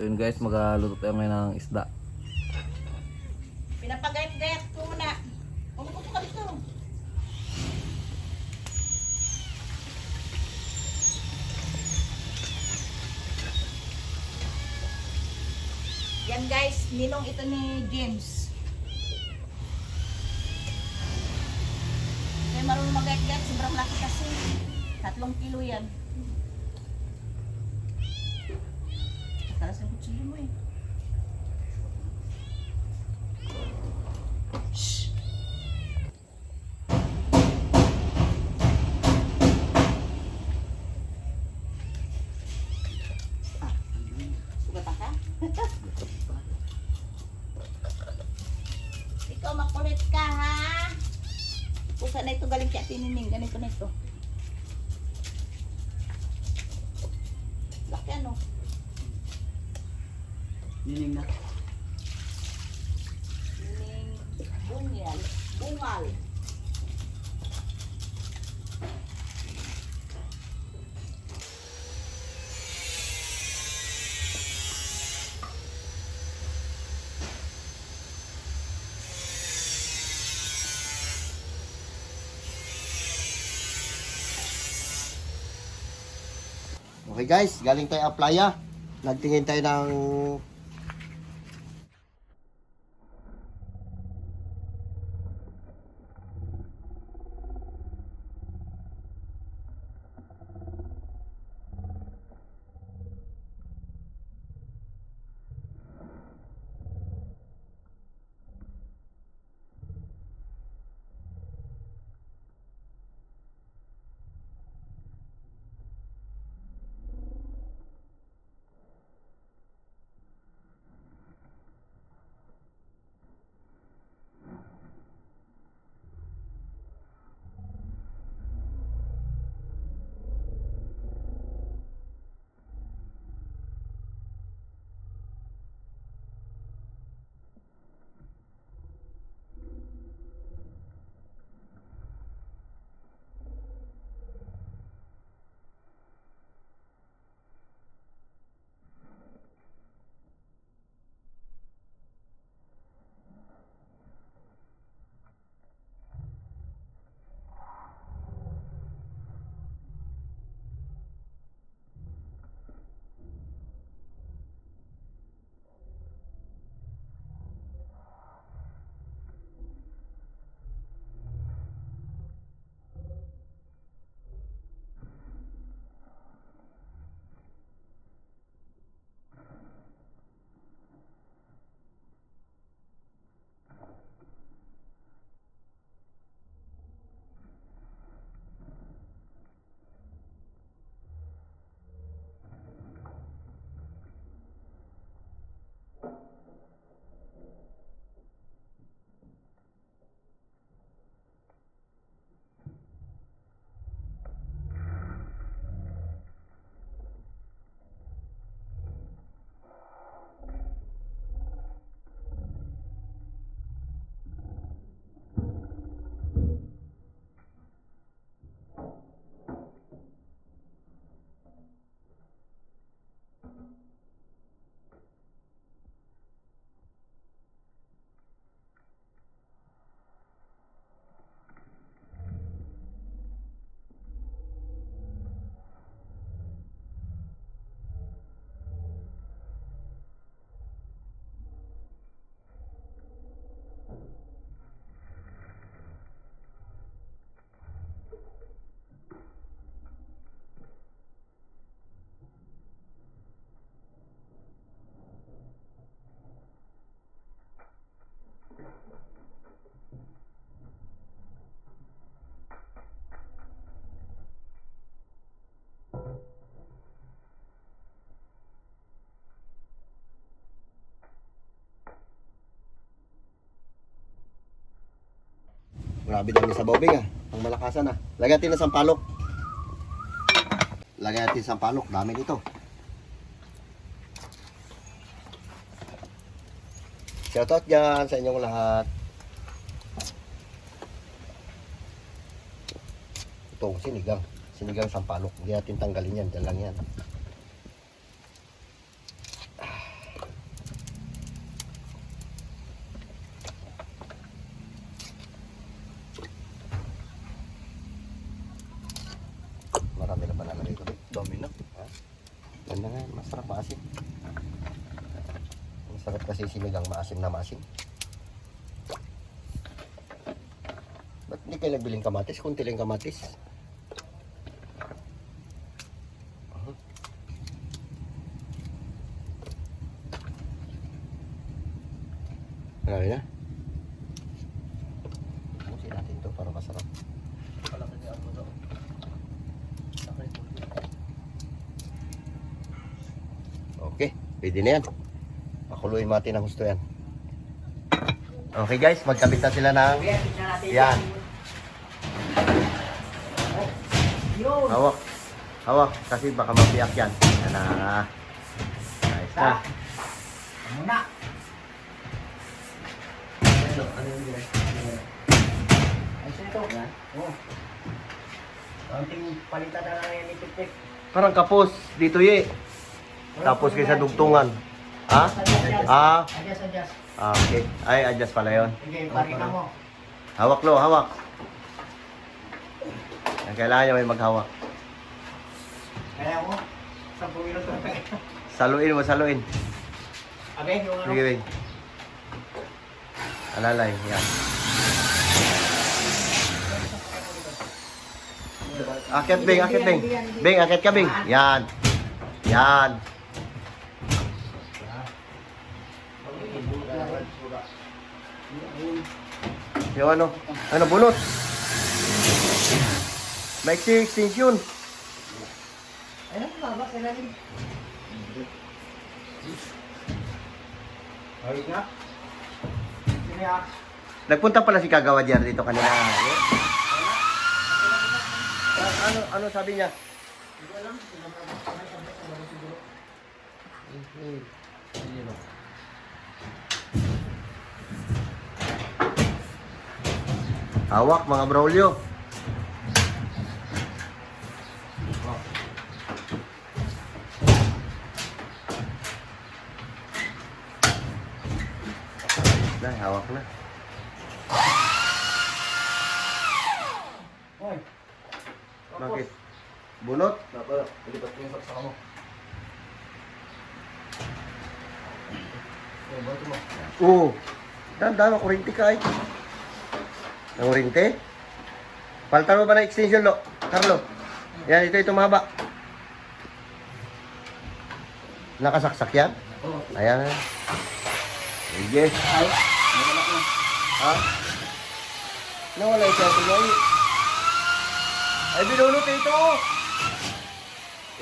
So yun guys, magluto tayo ngayon ng isda. Pinapagayat-gayat ko muna. Umupo ka dito. Yan guys, ninong ito ni James. Kaya marunong magayat-gayat, sobrang laki kasi. 3 kilo yan. Talas ng kutsilyo mo eh. Shhh! Sugatan ka? Ikaw makulit ka ha? Pusa na ito galing kaya tinining. Ganito na ito. Laki ano? Nining na. Nining bungal. Bungal. Okay guys, galing tayo playa. Nagtingin tayo ng grabe dami sa bobing ah. Ang malakasan ah. Lagyan natin ng sampalok. Lagyan natin sampalok. Dami dito. Shoutout dyan sa inyong lahat. Ito, sinigang. Sinigang sampalok. Hindi natin tanggalin yan. Diyan lang yan. kasi sinigang maasim na maasim. Ba't hindi kayo nagbiling kamatis? Kunti lang kamatis. Marami na. Busin natin ito para masarap. Okay, pwede na yan. Pakuluin natin ang gusto yan. Okay guys, magkabit na sila ng... Yan. Hawak. Hawak, kasi baka mabiyak yan. Yan na. Nice na. Muna. Ano yung gila? Ayos na ito. Oo. Kaunting palitan na lang yan ni Pipik. Parang kapos dito ye. Tapos kaysa dugtungan. Ha? Ah, Adjust. okay. Ay, adjust pala yun. Sige, parikan mo. Hawak lo, hawak. Ang kailangan niya may maghawak. Kaya mo, 10 minuto. Saluin mo, saluin. Abe, yung ano? Sige, Bing. Alalay, yan. Akit, Bing, akit, Bing. Bing, akit ka, Bing. Yan. Yan. Yung ano bunot. Maiksi extension. Ayun, baba, kailangan. Ayos na. Sige ah. Nagpunta pala si Kagawa diyan dito kanina. Ano sabi niya? Hindi alam, siguro. Hawak mga Braulio. Nah, hawak na. Hoy. Bakit? Bunot? Pilipat ko yung saksa mo. Oo. Dandan, kurinti ka ay. Kurinti? Paltan mo ba na extension, lo? Carlo? Yan, ito mahaba. Nakasaksak yan? Oo. Ayan. Sige. Ay, nawala ko. Ha? Nawala yung sa tuloy. Ay, binulot ito.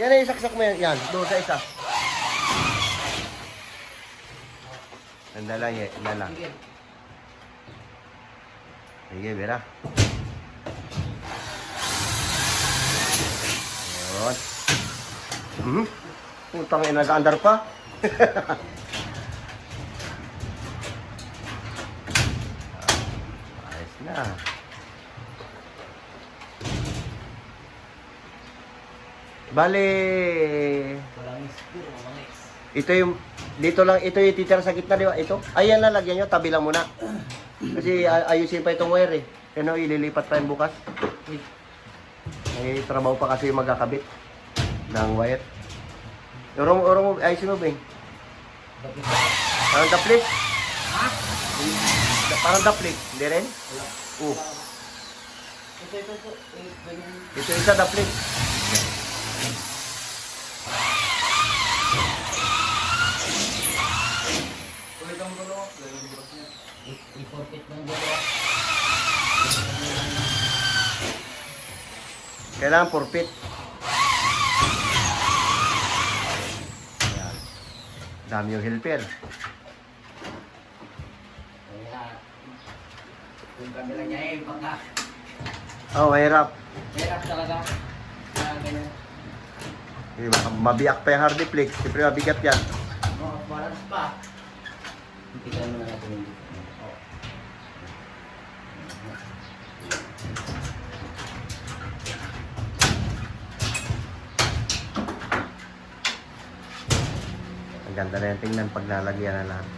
Yan ay isaksak mo yan. Yan, doon sa isa. Handa lang eh. Handa lang. Sige. Sige, Vera. Yun. Putang ina, nag-andar pa. Ayos na. Bale, ito yung, dito lang, ito yung titira sa gitna, di ba? Ito. Ayan na, lagyan nyo, tabi lang muna. Kasi ayusin pa itong wire eh. Kaya ililipat pa yung bukas. May trabaho pa kasi yung magkakabit ng wire. Urong, ayusin mo, Bing. Parang daplit? Ha? Parang daplit, hindi rin? Ito. Ito isa daplit. I-forfeit ng dito. Kailangan forfeit. Ayan. Dami yung helper. Kaya, yung camera niya eh, baka. Oh, mahirap. Hirap talaga. Ganyan. Mabiyak pa yung hardiplex. Siyempre mabigat yan. Oo, balance pa. Tignan mo na natin yung dito. Ang ganda na yung tingnan pag nalagyan na lahat.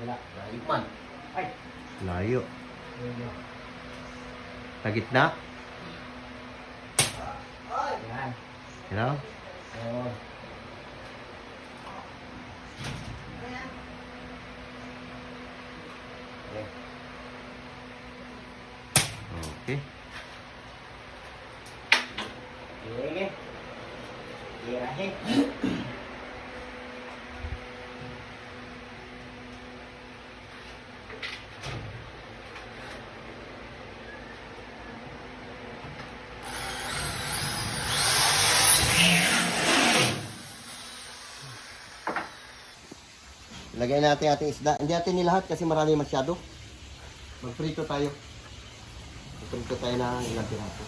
Wala. Ikman. Ay. Layo. Sa gitna. You know? Oo. Okay. Sige. Irahe. Lagay natin ating isda. Hindi natin nilahat kasi marami masyado. Magprito tayo. Magprito tayo ng ilang piraso.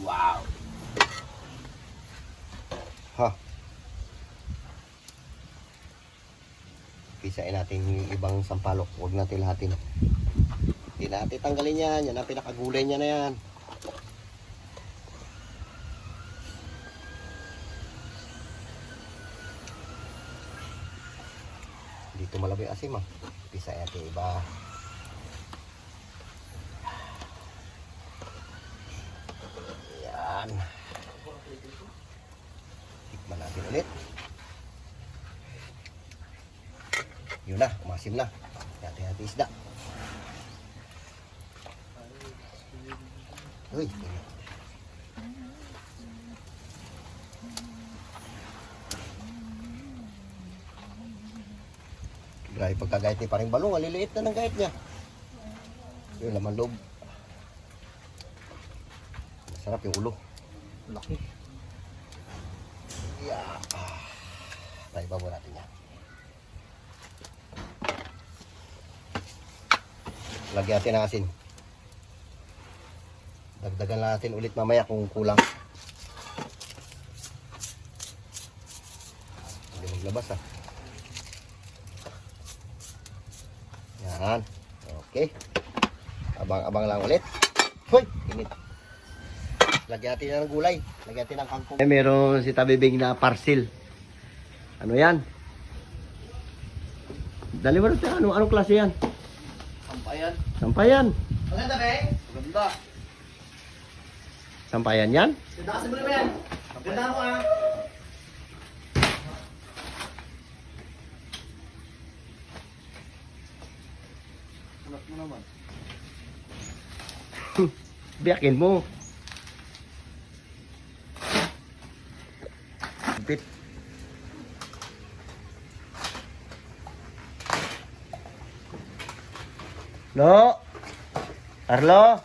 Wow! Ha! Pisain natin yung ibang sampalok. Huwag natin lahatin. Hindi natin tanggalin yan. Yan ang pinakagulay niya na yan. Dito malabo yung asim ah. Pisain natin iba. Yan. Tikman natin ulit. Yun na, umasim na. Hati-hati isda. Uy. Grabe pagkagayat ni paring balong, aliliit na ng gayat niya. Yung laman loob. Masarap yung ulo. Laki. Yeah. Tayo ba natin yan. Lagyan natin ng asin. Dagdagan natin ulit mamaya kung kulang. Hindi maglabas ah. Yan. Okay. Abang-abang lang ulit. Hoy! Init. Lagyan natin ng gulay. Lagyan natin ng kangkong. Meron si Tabibing na parcel. Ano yan? Dali mo natin. Anong klase yan? Sampayan. Sampayan. Maganda ba eh? Maganda. Sampayan yan? Ganda kasi mo naman yan. Ganda mo ah. Anak mo naman. Biyakin mo. Bit. No. Arlo.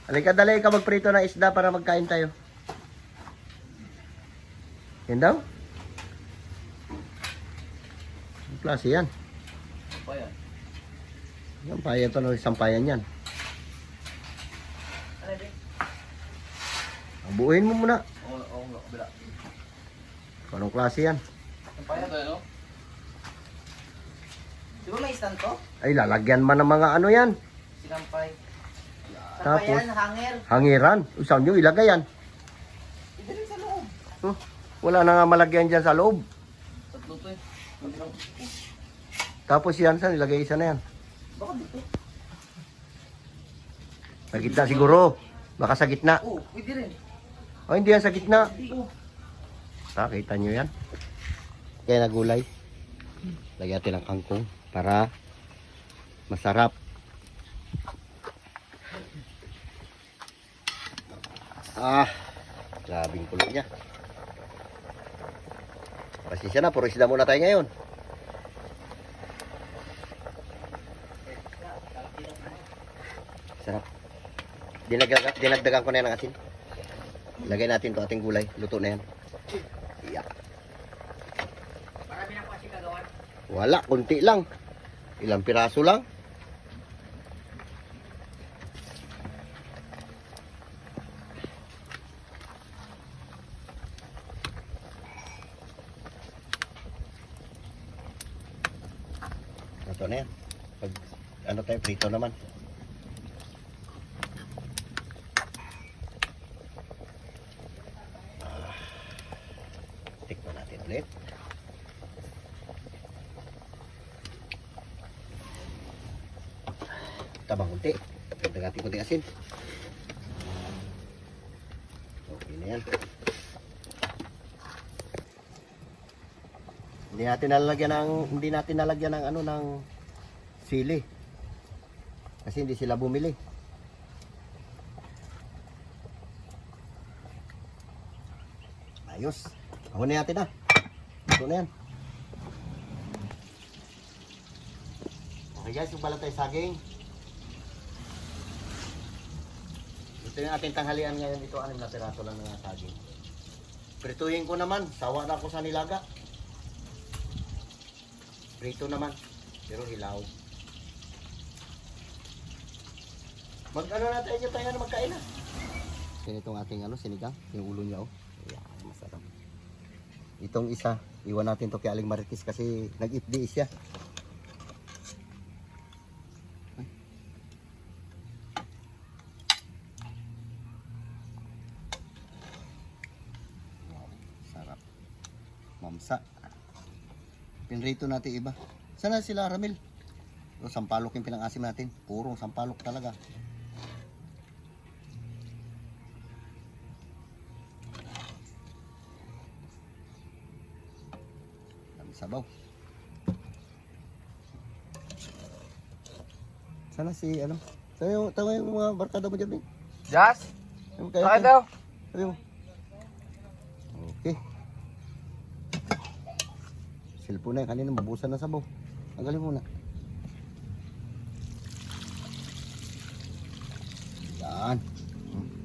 Halika dali ka magprito ng isda para magkain tayo. Yan daw. Ang klase yan. Sampayan. Sampayan to no, sampayan yan. Ano ba? Buuin mo muna. Oo, kabila. Anong klase yan? Sampayan tayo, no? Di ba may stand to? Ay, lalagyan man ng mga ano yan. Sinampay. Tapos? Sampayan, hanger. Hangiran. Saan nyo ilagay yan? Ito rin sa loob. Huh? Wala na nga malagyan dyan sa loob. Tatlo to eh. Tapos yan, saan ilagay isa na yan? Baka dito. Sa gitna siguro. Baka sa gitna. Oo, pwede rin. O, hindi yan sa gitna. Oo. Kita nyo yan. Kaya nagulay. Lagyan natin ng kangkong para masarap. Grabing kulo niya. Pasensya na, puro isda muna tayo ngayon. Sarap. Dinagdagan ko na yan ng asin. Lagay natin to ating gulay. Luto na yan. Yeah. Marami na kasi kagawan. Wala, konti lang. Ilang piraso lang. Ito na yan. Pag ano tayo, prito naman. Tikman natin ulit. Tabang kunti. Dagdagan konting asin. Okay na yan. Hindi natin nalagyan ng ano ng sili. Kasi hindi sila bumili. Ayos. Ahonin natin na. Ito na yan. Okay guys, yung balat tayo saging. Ito yung ating tanghalian ngayon. Ito 6 na piraso lang ng saging. Prituhin ko naman. Sawa na ako sa nilaga. Prito naman. Pero hilaw. Mag-ano na tayo na magkain na. Itong ating sinigang. Yung ulo niya Ayan, masarap. Itong isa, iwan natin to kay Aling Marites kasi nag-ifdi siya. Wow, sarap. Mamsa. Pinrito natin iba. Sana sila Ramil? O, sampalok yung pinang-asim natin. Purong sampalok talaga. Sabaw. Sana si tawa yung mga barkada mo dyan, Jas? Kaya daw. Sabi mo. Okay. Cellphone na kanina mabusan na sabaw. Tanggalin muna. Yan.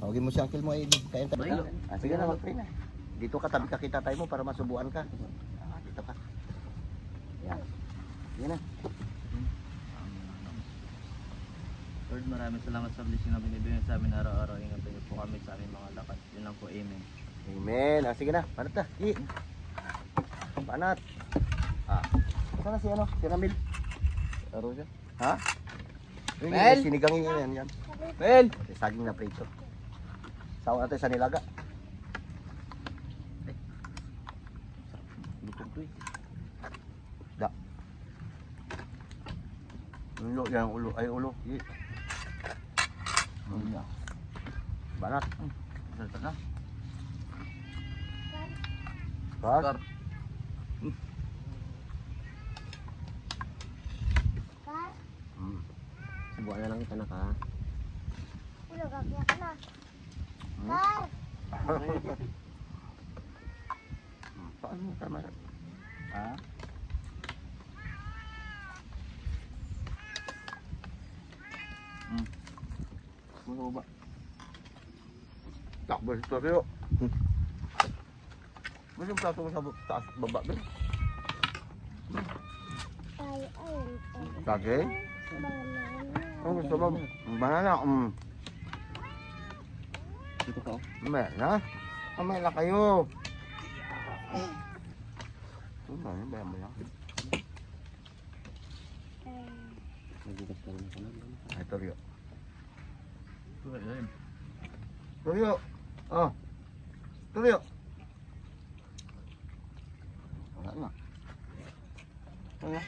Tawagin mo si uncle mo ay kain tayo. Sige na, mag-pray na. Dito ka, tabi ka kita tayo mo para masubuan ka. Dito ka. Yan. Yan na. Lord, maraming salamat sa blessing na binibigyan sa amin araw-araw. Ingatan niyo po kami sa aming mga lakad. Yun lang po, amen. Amen. Sige na, panat na. Panat. Sana si si Ramil? Araw siya? Ha? Mel! Sinigang yan. Mel! Saging na prito. Sawa natin sa nilaga. Lutong to Da. Ulo, yan ulo. Ay ulo. Banat. Salta na. Kar. Subuan na lang kita na ka. Ulo, gagya ka na. Paano mo tama? Ha? Ano ba? Takbo ito kayo. Ano yung plato mo sa taas baba ba? Sagay? Ano gusto mo? Banana. Dito ka. Banana? Kamay na kayo. Ano ba yan? Nagugas ka rin ako na. Ay, Toryo. Ayun. Toryo. Toryo. Wala na. Wala.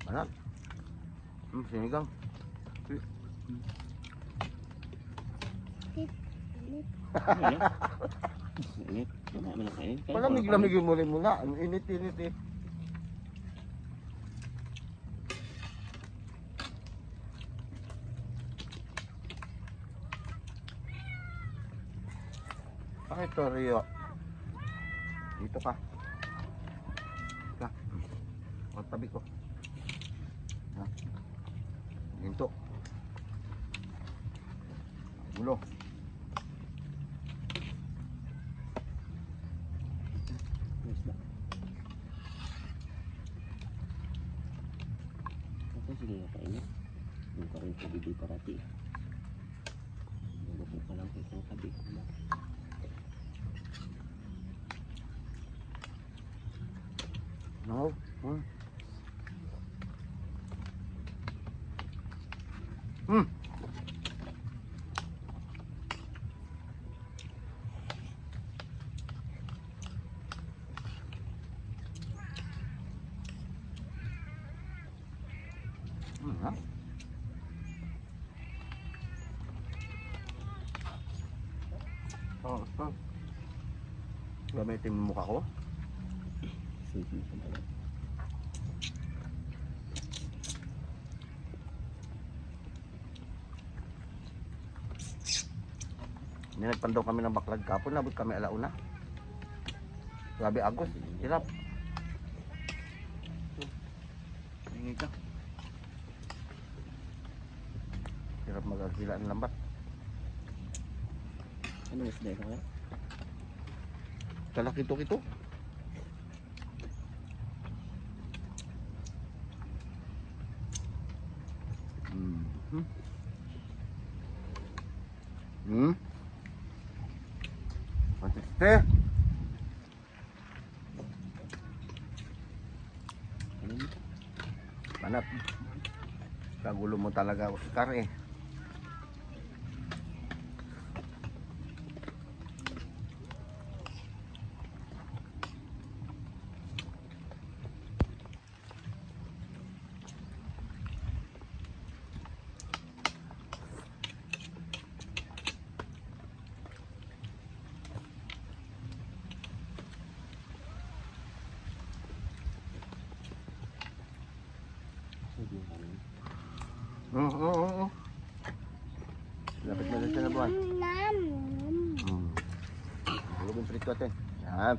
Banat. Sinigang. Init. Wala man ang kain. Palamig-lamig mo rin muna. Ang init-init eh. Ay, Toryo. Dito ka. Ka. O, tabi ko. Ha? Ginto. Ulo. Ako sige na kain. Yung karin sa bibi parati. Nagupo ka lang sa isang kabi. No. Ha? Oh, oh. Gamitin mo mukha ko. Sige po pala. Nagpandaw kami ng baklag kapon, nabot kami alauna. Grabe agos, hirap. Hingi ka. Hirap mag-agila ng lambat. Ano is day ka? Kalakito-kito. Konsiste. Banat. Kagulo mo talaga, Oscar eh. Oo. Lapit na rin siya na buwan. Hulog yung prito natin. Yan.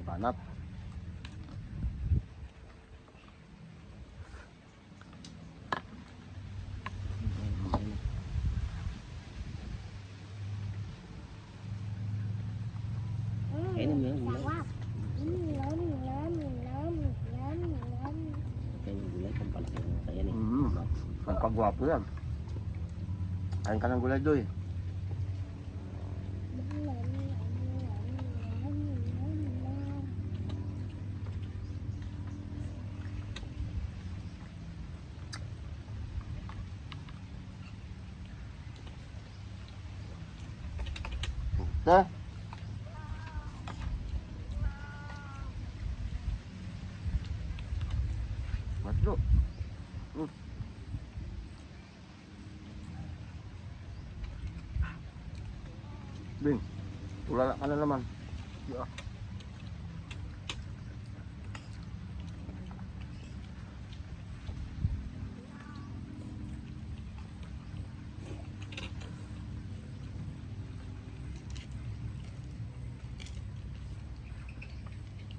Banat. Kainan mo yan. Kainan gulay kung palaki mo kaya ni. Ang pagwapo yan. Kain ka ng gulay doy. Ha? Masuk. Bing, tulala ka na naman. Ya.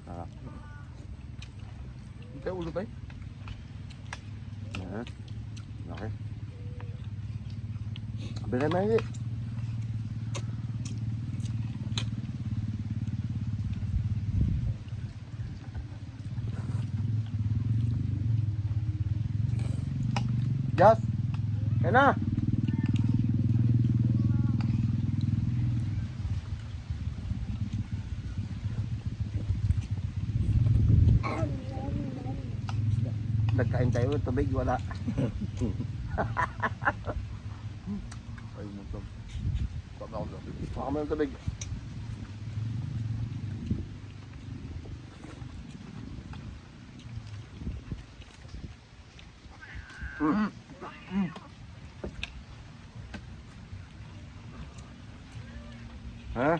Ah. Ito ulo tayo. Nah. Okay. Bila main ni? Jas, kena? Nagkain tayo, tubig wala. Ay mo to. Baka mo ng tubig. Ha?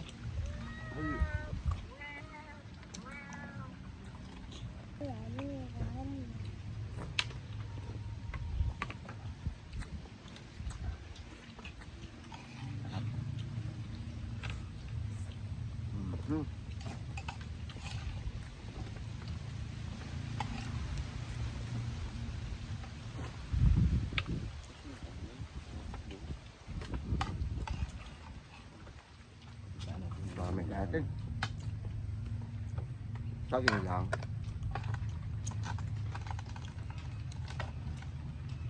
Dami natin. Saging lang.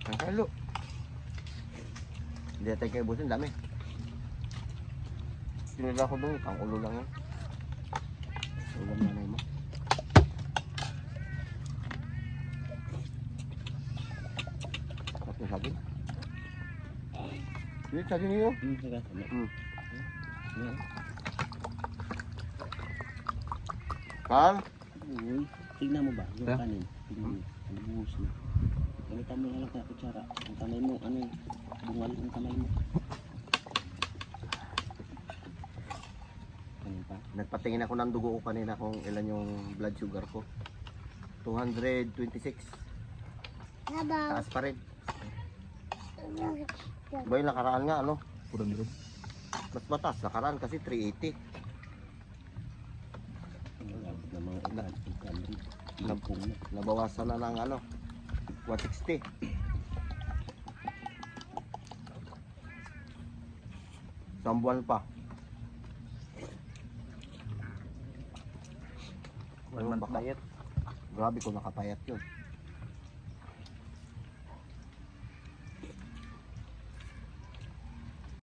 Ang kalo. Hindi natin kayo busin, dami. Sinila ko doon, ang ulo lang yan. Ulam nanay mo. Tapos yung saging. Hindi, saging niyo. Sige, sama. Carl? Uy, tignan mo ba yung Ha? kanin? Tignan mo. Ang buhos na. Palitan mo na lang kaya kutsara. Ang kamay mo, ano eh, bungal ang kamay mo. Ano pa? Nagpatingin ako ng dugo ko kanina kung ilan yung blood sugar ko. 226. Taas pa rin. Ba yung nakaraan nga ano? Mas mataas, nakaraan kasi 380. Na mga ilan. Lampung na. Nabawasan na ng ano? 160. Isang buwan pa. 1 month diet. Grabe kung nakapayat yun.